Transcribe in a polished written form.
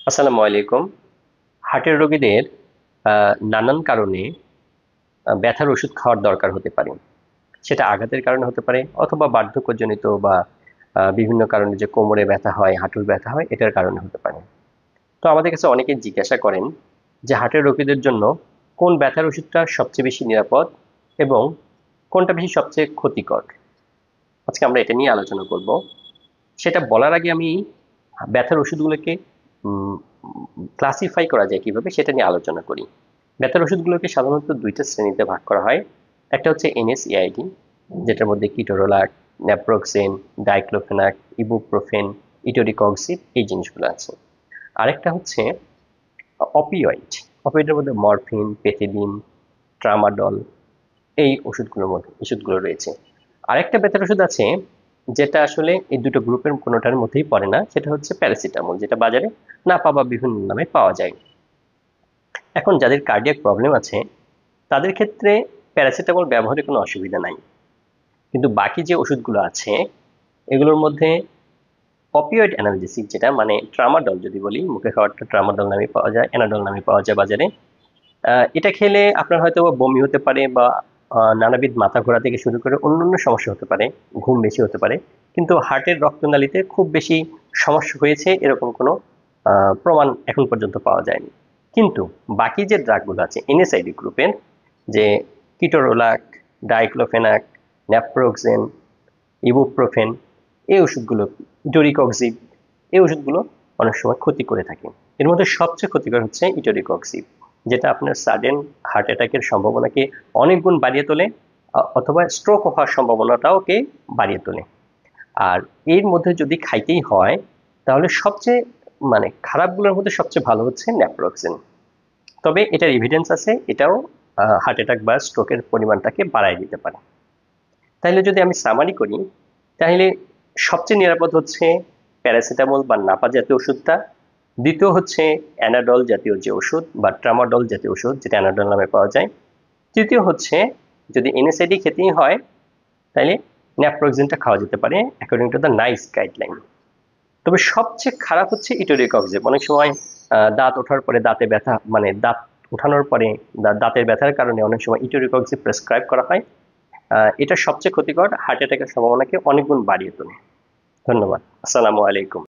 আসসালামু আলাইকুম। হার্টের রোগীদের নানান কারণে ব্যথার ওষুধ খাওয়ার দরকার হতে পারে। সেটা আঘাতের কারণে হতে পারে অথবা বার্ধক্যজনিত বা বিভিন্ন কারণে যে কোমরে ব্যথা হয়, হাঁটুর ব্যথা হয়, এটার কারণে হতে পারে। তো আমাদের কাছে অনেকেই জিজ্ঞাসা করেন যে হার্টের রোগীদের জন্য কোন ব্যথার ওষুধটা সবচেয়ে বেশি নিরাপদ এবং কোনটা বেশি সবচেয়ে ক্ষতিকর। আজকে আমরা এটা নিয়ে আলোচনা করব। সেটা বলার আগে আমি ব্যথার ওষুধগুলোকে ক্লাসিফাই করা যায় কিভাবে সেটা নিয়ে আলোচনা করি। ব্যথার ওষুধগুলোকে সাধারণত দুইটা শ্রেণীতে ভাগ করা হয়। একটা হচ্ছে এনএসএআইডি, যেটার মধ্যে ketorolac, naproxen, diclofenac, ibuprofen, etoricoxib এই জিনিসগুলো আছে। আরেকটা হচ্ছে অপিওয়েড। অপিওয়েডের মধ্যে মরফিন, পেথিডিন, ট্রামাডল এই ওষুধগুলো রয়েছে। আরেকটা ব্যথার ওষুধ আছে যেটা আসলে এই দুটো গ্রুপের কোনোটার মধ্যেই পড়ে না, সেটা হচ্ছে প্যারাসিটামল, যেটা বাজারে না পাওয়া বিভিন্ন নামে পাওয়া যায়। এখন যাদের কার্ডিয়াক প্রবলেম আছে তাদের ক্ষেত্রে প্যারাসিটামল ব্যবহারে কোনো অসুবিধা নাই, কিন্তু বাকি যে ওষুধগুলো আছে এগুলোর মধ্যে অপিওয়েড অ্যানালজেসিক, যেটা মানে ট্রামাডল, যদি বলি মুখে খাওয়ারটা ট্রামাডল নামে পাওয়া যায়, অ্যানাডল নামে পাওয়া যায় বাজারে। এটা খেলে আপনার হয়তো বমি হতে পারে বা নানাবিধ মাথা ঘোরা থেকে শুরু করে অন্যান্য সমস্যা হতে পারে, ঘুম বেশি হতে পারে, কিন্তু হার্টের রক্তনালীতে খুব বেশি সমস্যা হয়েছে এরকম কোনো প্রমাণ এখন পর্যন্ত পাওয়া যায়নি। কিন্তু বাকি যে ড্রাগগুলো আছে এনএসআইডি গ্রুপের, যে কিটোরোলাক, ডাইক্লোফেনাক, ন্যাপ্রোক্সেন, ইবুপ্রোফেন এই ওষুধগুলো, ইটোরিকক্সিব এই ওষুধগুলো অনেক সময় ক্ষতি করে থাকে। এর মধ্যে সবচেয়ে ক্ষতিকর হচ্ছে ইটোরিকক্সিব, যেটা আপনার সাডেন হার্ট অ্যাটাকের সম্ভাবনাকে অনেক গুণ বাড়িয়ে তোলে, অথবা স্ট্রোক হওয়ার সম্ভাবনাটাওকে বাড়িয়ে তোলে। আর এর মধ্যে যদি খাইতেই হয় তাহলে সবচেয়ে মানে খারাপগুলোর মধ্যে সবচেয়ে ভালো হচ্ছে ন্যাপ্রোক্সেন। তবে এটার এভিডেন্স আছে, এটাও হার্ট অ্যাটাক বা স্ট্রোকের পরিমাণটাকে বাড়ায় দিতে পারে। তাহলে যদি আমি সামারি করি, তাহলে সবচেয়ে নিরাপদ হচ্ছে প্যারাসিটামল বা নাপা জাতীয় ওষুধটা। দ্বিতীয় হচ্ছে অ্যানাডল জাতীয় যে ওষুধ বা ট্রামাডল জাতীয় ওষুধ, যেটা অ্যানাডল নামে পাওয়া যায়। তৃতীয় হচ্ছে যদি এনএসআইডি খেতেই হয় তাহলে ন্যাপ্রোক্সেনটা খাওয়া যেতে পারে according to the nice guideline. তবে সবচেয়ে খারাপ হচ্ছে ইটোরিকক্সিব। অনেক সময় দাঁত ওঠার পরে দাঁতে ব্যথা, মানে দাঁত ওঠানোর পরে দাঁতের ব্যথার কারণে অনেক সময় ইটোরিকক্সিব প্রেসক্রাইব করা হয়। এটা সবচেয়ে ক্ষতিকর, হার্ট অ্যাটাকের সম্ভাবনাকে অনেক গুণ বাড়িয়ে তোলে। ধন্যবাদ। আসসালামু আলাইকুম।